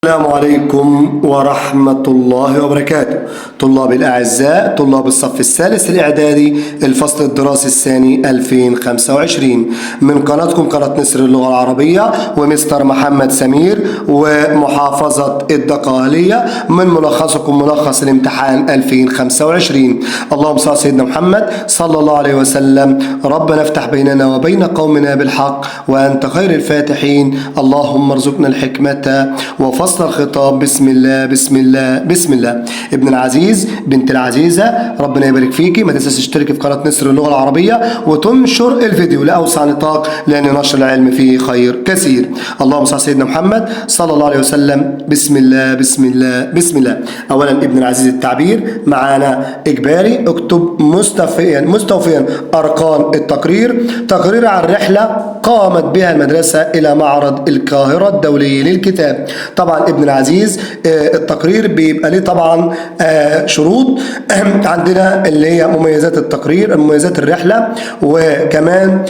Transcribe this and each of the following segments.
السلام عليكم ورحمة الله وبركاته. طلاب الأعزاء، طلاب الصف الثالث الإعدادي الفصل الدراسي الثاني 2025 من قناتكم قناة نسر اللغة العربية ومستر محمد سمير ومحافظة الدقهلية من ملخصكم ملخص الامتحان 2025. اللهم صل على سيدنا محمد صلى الله عليه وسلم. ربنا افتح بيننا وبين قومنا بالحق وأنت خير الفاتحين. اللهم ارزقنا الحكمة وفصل الخطاب. بسم الله بسم الله بسم الله. ابن العزيز بنت العزيزة، ربنا يبارك فيكي. ما تنساش تشتركي في قناة نسر اللغة العربية وتنشر الفيديو لأوسع نطاق، لأن نشر العلم فيه خير كثير. اللهم صل على سيدنا محمد صلى الله عليه وسلم. بسم الله بسم الله بسم الله. أولا ابن العزيز التعبير معانا إجباري. اكتب مستوفيا أرقام التقرير. تقرير عن رحلة قامت بها المدرسة إلى معرض القاهرة الدولي للكتاب. طبعا ابن العزيز التقرير بيبقى ليه طبعا شروط عندنا اللي هي مميزات التقرير، مميزات الرحلة، وكمان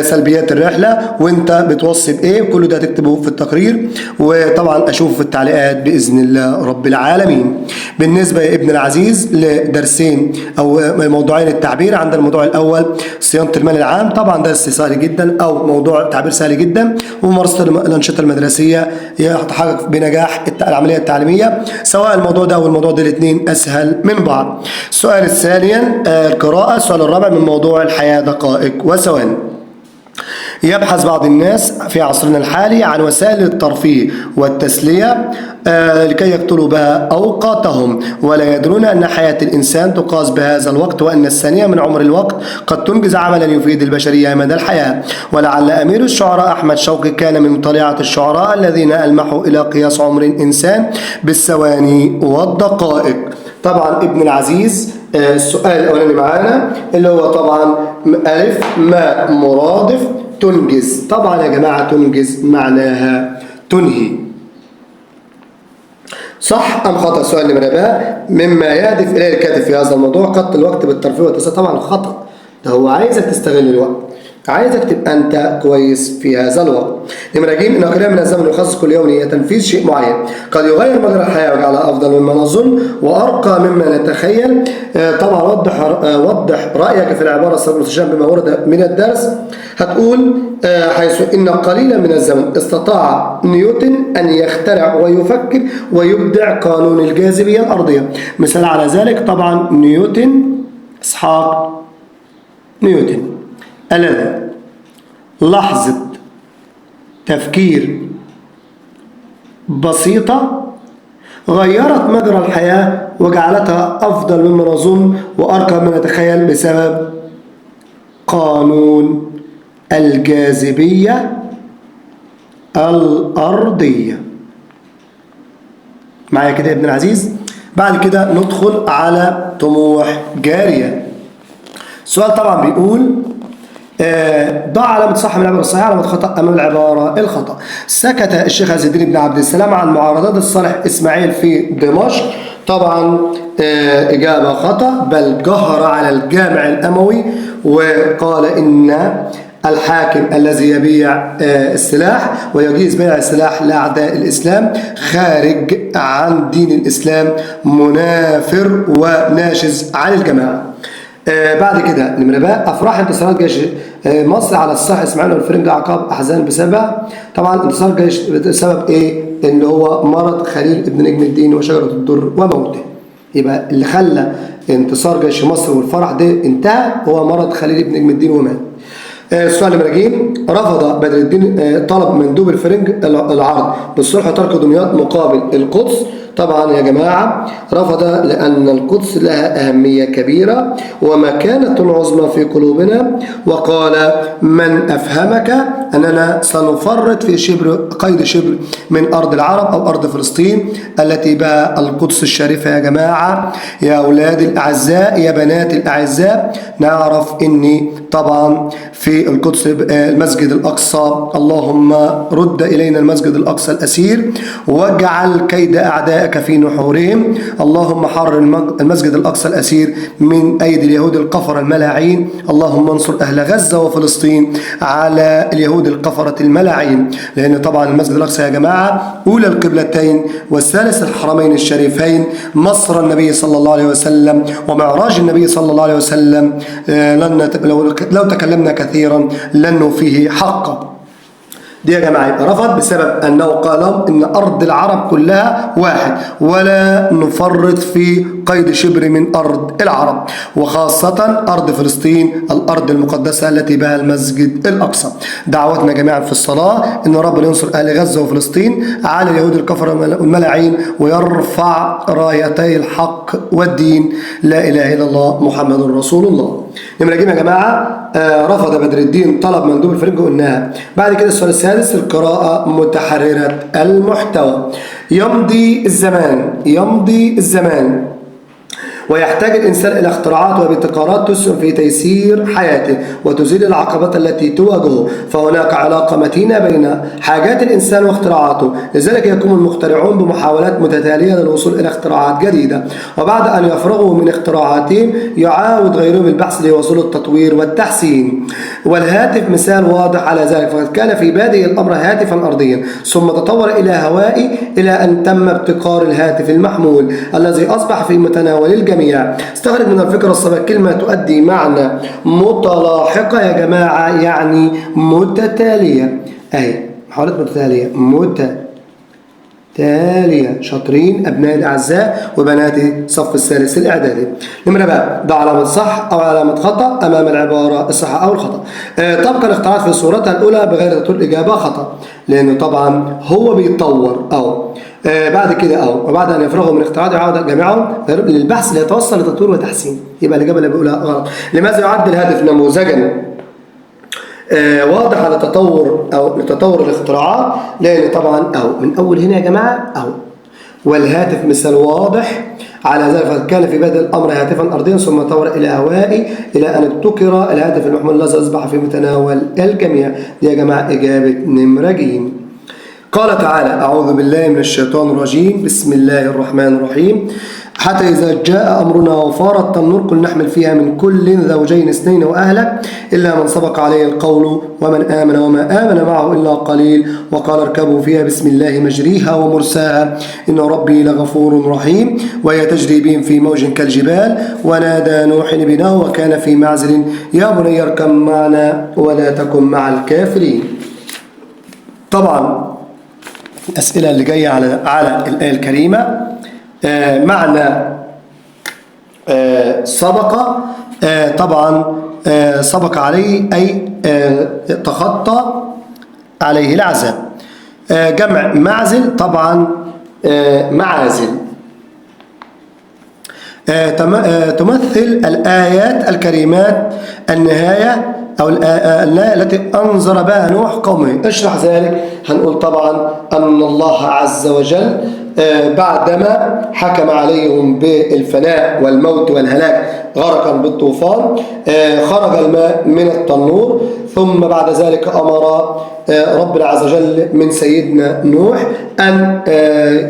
سلبيات الرحلة، وانت بتوصي بايه. كل ده تكتبه في التقرير، وطبعا اشوفه في التعليقات باذن الله رب العالمين. بالنسبة يا ابن العزيز لدرسين او موضوعين التعبير، عندنا الموضوع الاول صيانة المال العام. طبعا درس سهل جدا او موضوع تعبير سهل جدا، وممارسة الانشطة المدرسية يتحقق بنجاح العملية التعليمية، سواء الموضوع ده او الموضوع ده الاثنين اسهل من بعض. السؤال الثاني القراءة. السؤال الرابع من موضوع الحياة دقائق وثواني. يبحث بعض الناس في عصرنا الحالي عن وسائل الترفيه والتسلية لكي يقتلوا بها أوقاتهم، ولا يدرون أن حياة الإنسان تقاس بهذا الوقت، وأن الثانية من عمر الوقت قد تنجز عملا يفيد البشرية مدى الحياة. ولعل أمير الشعراء أحمد شوقي كان من طليعة الشعراء الذين ألمحوا إلى قياس عمر الإنسان بالثواني والدقائق. طبعا ابن العزيز السؤال الأولاني معانا اللي هو طبعا ألف ما مرادف تنجز. طبعا يا جماعة تنجز معناها تنهي. صح أم خطأ؟ السؤال نمرة باء. مما يهدف إليه الكاتب في هذا الموضوع قتل الوقت بالترفيه والتسلية. طبعا خطأ، ده هو عايزك تستغل الوقت، عايزك تبقى أنت كويس في هذا الوقت. نمرة ج. إن قليلا من الزمن يخصص كل يوم لتنفيذ شيء معين قد يغير مجرى الحياة ويجعلها أفضل مما نظن وأرقى مما نتخيل. طبعا وضح رأيك في العبارة المتشابهة بما ورد من الدرس. هتقول حيث إن قليلا من الزمن استطاع نيوتن أن يخترع ويفكر ويبدع قانون الجاذبية الأرضية. مثال على ذلك طبعا نيوتن، إسحاق نيوتن، الذي لحظة تفكير بسيطة غيرت مجرى الحياة وجعلتها أفضل مما نظن وأرقى مما نتخيل بسبب قانون الجاذبية الأرضية. معايا كده يا ابن العزيز؟ بعد كده ندخل على طموح جارية. السؤال طبعا بيقول ضع علامة صح من العبارة الصحيحة علامة خطأ أمام العبارة الخطأ. سكت الشيخ عز الدين بن عبد السلام عن معارضات الصالح إسماعيل في دمشق. طبعا إجابة خطأ، بل جهر على الجامع الأموي وقال إن الحاكم الذي يبيع السلاح ويجيز بيع السلاح لأعداء الإسلام خارج عن دين الإسلام، منافر وناشز عن الجماعة. بعد كده نمرة باء. أفراح انتصارات جيش مصر على الصح إسماعيل والفرنج عقاب أحزان بسببها. طبعا انتصار جيش بسبب إيه؟ إن هو مرض خليل ابن نجم الدين وشجرة الدر وموته. يبقى اللي خلى انتصار جيش مصر والفرح ده انتهى هو مرض خليل ابن نجم الدين ومات. السؤال نمرة ج. رفض بدر الدين طلب مندوب الفرنج العرض بالصلح وترك دمياط مقابل القدس. طبعا يا جماعة رفض لأن القدس لها أهمية كبيرة ومكانة عظمى في قلوبنا، وقال من أفهمك أننا سنفرط في قيد شبر من أرض العرب أو أرض فلسطين التي بها القدس الشريفة. يا جماعة يا أولاد الأعزاء يا بنات الأعزاء، نعرف أني طبعا في القدس المسجد الأقصى، اللهم رد إلينا المسجد الأقصى الأسير واجعل كيد أعدائك أعداءك في نحورهم. اللهم حرر المسجد الأقصى الأسير من أيدي اليهود القفرة الملاعين. اللهم انصر أهل غزة وفلسطين على اليهود القفرة الملاعين، لأن طبعا المسجد الأقصى يا جماعة أولى القبلتين والثالث الحرمين الشريفين، مصر النبي صلى الله عليه وسلم ومعراج النبي صلى الله عليه وسلم. لو تكلمنا كثيرا لن نوفيه حقا. دي يا جماعة يبقى رفض بسبب أنه قال إن أرض العرب كلها واحد، ولا نفرط في قيد شبر من أرض العرب، وخاصة أرض فلسطين الأرض المقدسة التي بها المسجد الأقصى. دعوتنا جميعا في الصلاة إن ربنا ينصر أهل غزة وفلسطين على اليهود الكفرة والملاعين، ويرفع رايتي الحق والدين، لا إله إلا الله محمد رسول الله. نمرة جيم يا جماعة، رفض بدر الدين طلب مندوب الفرنجي قلناها. بعد كده السؤال السادس، القراءة متحررة المحتوى. يمضي الزمان ويحتاج الإنسان إلى اختراعات وابتكارات تسهم في تيسير حياته وتزيل العقبات التي تواجهه، فهناك علاقة متينة بين حاجات الإنسان واختراعاته، لذلك يقوم المخترعون بمحاولات متتالية للوصول إلى اختراعات جديدة، وبعد أن يفرغوا من اختراعاتهم يعاود غيرهم البحث لوصول التطوير والتحسين. والهاتف مثال واضح على ذلك، فقد كان في بادئ الأمر هاتفا أرضيا ثم تطور إلى هوائي إلى أن تم ابتكار الهاتف المحمول الذي أصبح في متناول الجميع. استخرج من الفكرة السابقة كلمة تؤدي معنى متلاحقة يا جماعة، يعني متتالية. أهي محاولات متتالية. شاطرين أبنائي الأعزاء وبناتي صف الثالث الإعدادي. نمرة بقى، ده علامة صح أو علامة خطأ أمام العبارة الصح أو الخطأ. طبقا الاختيارات في صورتها الأولى بغير تطور الإجابة خطأ، لأنه طبعا هو بيتطور أو بعد كده وبعد أن يفرغوا من اختراعات يعود جميعهم للبحث ليتوصل لتطوير وتحسين. يبقى الإجابة اللي بقولها غلط. لماذا يعد الهاتف نموذجا واضح على لتطور الاختراعات؟ لأن طبعا من أول هنا يا جماعة والهاتف مثال واضح على ذلك، فكان في بدء الأمر هاتفا أرضيا ثم تطور إلى هوائي إلى أن ابتكر الهاتف المحمول الذي أصبح في متناول الجميع. دي يا جماعة إجابة نمرة ج. قال تعالى: أعوذ بالله من الشيطان الرجيم، بسم الله الرحمن الرحيم. حتى إذا جاء أمرنا وفار التنور قل نحمل فيها من كل زوجين اثنين وأهلك إلا من سبق عليه القول ومن آمن وما آمن معه إلا قليل وقال اركبوا فيها بسم الله مجريها ومرساها إن ربي لغفور رحيم وهي تجري بهم في موج كالجبال ونادى نوح ابنه وكان في معزل يا بني اركب معنا ولا تكن مع الكافرين. طبعا الأسئلة اللي جاية على الآية الكريمة معنى سبق، طبعا سبق عليه أي تخطى عليه العذاب. جمع معزل طبعا معازل. تمثل الآيات الكريمات النهاية أو النهاية التي أنذر بها نوح قومه. اشرح ذلك. هنقول طبعا أن الله عز وجل بعدما حكم عليهم بالفناء والموت والهلاك غرقا بالطوفان خرج الماء من التنور، ثم بعد ذلك أمر رب عز وجل من سيدنا نوح أن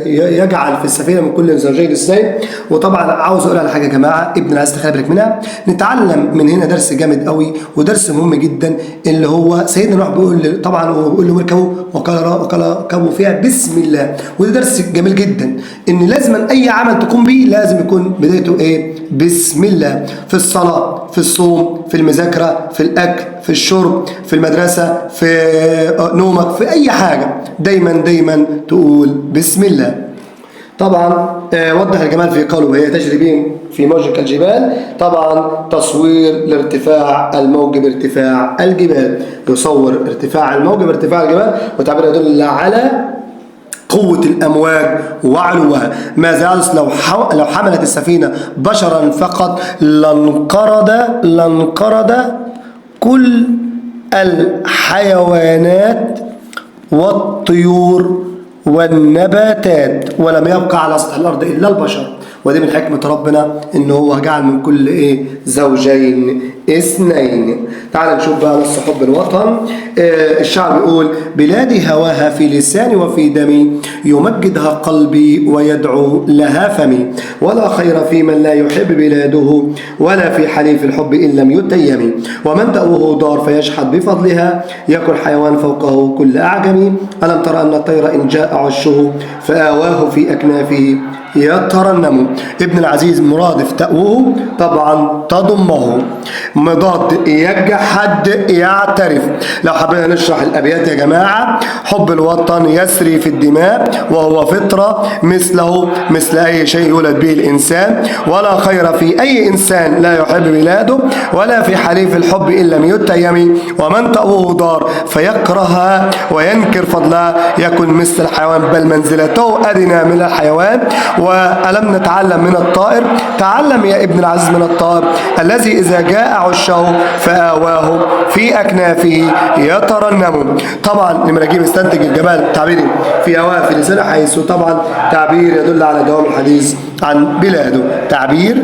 يجعل في السفينة من كل زوجين اثنين. وطبعا عاوز أقول على حاجة يا جماعة ابن العزيز تخلي بالك منها، نتعلم من هنا درس جامد قوي ودرس مهم جدا، اللي هو سيدنا نوح بيقول طبعا وبيقول له اركبوا وقال اركبوا فيها بسم الله. وده درس جميل جدا، ان لازم اي عمل تقوم به لازم يكون بدايته ايه؟ بسم الله. في الصلاة، في الصوم، في المذاكرة، في الأكل، في الشرب، في المدرسة، في نومك، في أي حاجة دايما تقول بسم الله. طبعا وضح الجمال في قوله وهي تجري بهم في موج كالجبال، طبعا تصوير لارتفاع الموج بارتفاع الجبال، يصور ارتفاع الموج بارتفاع الجبال، وتعبير يدل على قوة الأمواج وعلوها. ماذا يحدث لو حملت السفينة بشرا فقط؟ لانقرض كل الحيوانات والطيور والنباتات ولم يبقى على سطح الأرض إلا البشر. ودي من حكمة ربنا إن هو جعل من كل زوجين اثنين. تعال نشوف بقى نص حب الوطن. الشعر بيقول: بلادي هواها في لساني وفي دمي، يمجدها قلبي ويدعو لها فمي، ولا خير في من لا يحب بلاده، ولا في حليف الحب إن لم يتيم، ومن دأوه دار فيشحت بفضلها، يكن حيوان فوقه كل أعجم. ألم تر أن الطير إن جاء عشه فآواه في أكنافه يترنم. ابن العزيز مرادف تأوه طبعا تضمه، مضاد يجحد يعترف. لو حبينا نشرح الأبيات يا جماعة: حب الوطن يسري في الدماء وهو فطرة مثله مثل أي شيء يولد به الإنسان، ولا خير في أي إنسان لا يحب بلاده، ولا في حليف الحب إن لم يتيم، ومن تأوه دار فيكرهها وينكر فضلها، يكن مثل الحيوان بل منزلته أدنى من الحيوان. وألم نتعلم من الطائر؟ تعلم يا ابن العزيز من الطائر الذي إذا جاء عشه فآواه في أكنافه يترنم. طبعا لما نجيب استنتج الجمال التعبيري في آواه في لسانه، حيث طبعا تعبير يدل على دوام الحديث عن بلاده، تعبير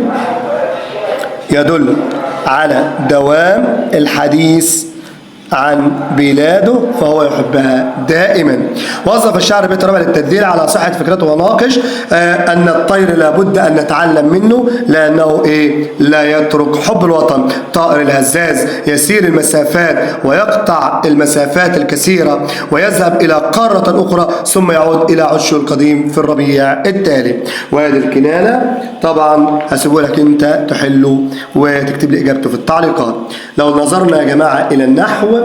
يدل على دوام الحديث عن بلاده فهو يحبها دائما. وظف الشاعر بيت ربع للتدليل على صحة فكرته وناقش أن الطير لابد أن نتعلم منه، لأنه لا يترك حب الوطن. طائر الهزاز يسير المسافات ويقطع المسافات الكثيرة ويذهب إلى قارة أخرى ثم يعود إلى عشه القديم في الربيع التالي. وهذه الكنانة طبعا هسيبه لك أنت تحله وتكتب لي إجابته في التعليقات. لو نظرنا يا جماعة إلى النحو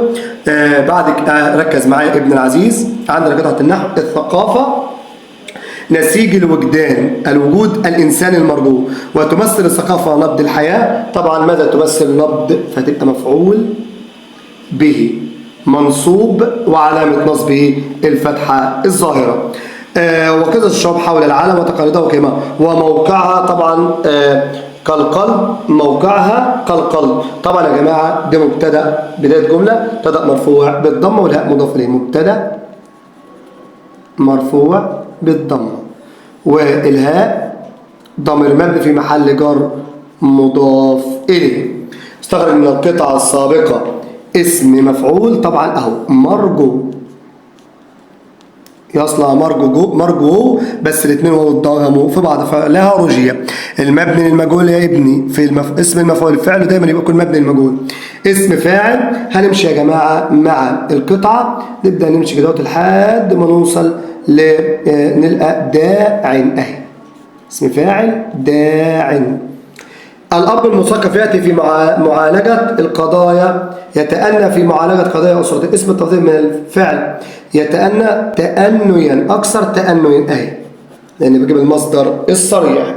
بعد ركز معايا ابن العزيز. عندنا قطعة النحو: الثقافة نسيج الوجدان، الوجود الإنساني المرجو، وتمثل الثقافة نبض الحياة. طبعا ماذا تمثل نبض؟ فتبقى مفعول به منصوب وعلامة نصبه الفتحة الظاهرة. وقصص الشعوب حول العالم وتقاليدها وقيمها، وموقعها طبعا قلقل، موقعها قلقل. طبعا يا جماعة ده مبتدأ، بداية جملة مبتدأ مرفوع بالضمة والهاء مضاف إليه، مبتدأ مرفوع بالضمة والهاء ضمير مبني في محل جر مضاف إليه. استخرج من القطعة السابقة اسم مفعول، طبعا أهو مرجو، يصنع مرجو بس الاثنين وضعهم في بعض فلها رجية. المبني للمجهول يا ابني في اسم المفعول الفعل دايما يبقى يكون مبني للمجهول. اسم فاعل هنمشي يا جماعة مع القطعة، نبدأ نمشي كده لحد ما نوصل نلقى داع اهي، اسم فاعل داع. الأب المثقف يأتي في معالجة القضايا، يتأنى في معالجة قضايا أسرته. اسم التفضيل من الفعل يتأنى تأنيا، أكثر تأنيا أهي، لأن بجيب المصدر الصريح.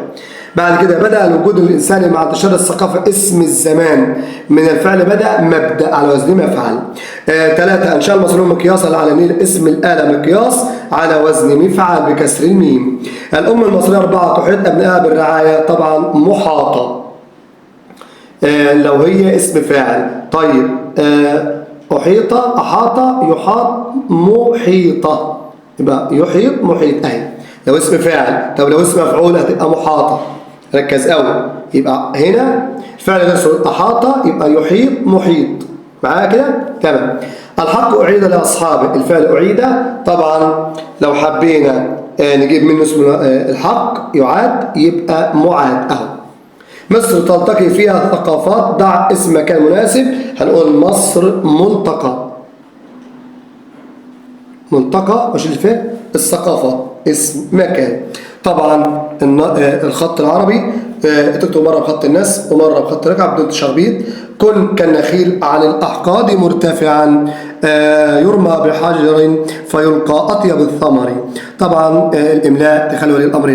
بعد كده بدأ الوجود الإنساني مع انتشار الثقافة. اسم الزمان من الفعل بدأ مبدأ على وزن مفعل. 3 أنشاء المصريون مقياسا على النيل. اسم الآلة مقياس على وزن مفعل بكسر الميم. الأم المصرية 4 تحيط أبنائها بالرعاية، طبعا محاطة لو هي اسم فاعل. طيب أحيط، أحاط، يحاط، محيطة، يبقى يحيط محيط أهي لو اسم فاعل. طب لو اسم مفعول هتبقى محاطة، ركز قوي. يبقى هنا الفعل ده أحاط يبقى يحيط محيط، معايا كده؟ تمام. الحق أعيد لأصحابه، الفعل أعيد طبعا لو حبينا نجيب منه اسم الحق يعاد يبقى معاد أهو. مصر تلتقي فيها الثقافات، ضع اسم مكان مناسب، هنقول مصر ملتقى. ملتقى مش الفعل، الثقافة اسم مكان. طبعا الخط العربي تكتب مرة بخط النسب ومرة بخط رقعة بدون تشخبيط. كن كالنخيل عن الأحقاد مرتفعا، يرمى بحجر فيلقى أطيب الثمر. طبعا الإملاء تخلي ولي الأمر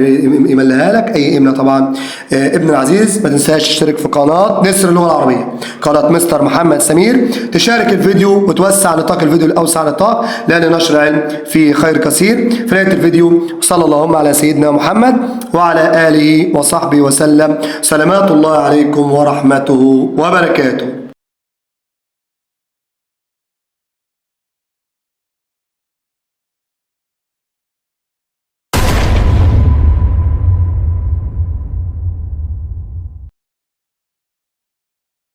يملها لك أي إملاء. طبعا ابن العزيز ما تنساش تشترك في قناة نسر اللغة العربية، قناة مستر محمد سمير، تشارك الفيديو وتوسع نطاق الفيديو لأوسع نطاق، لأن نشر علم في خير كثير. في نهاية الفيديو صلى اللهم على سيدنا محمد وعلى آله وصحبه وسلم. سلامات الله عليكم ورحمته وبركاته.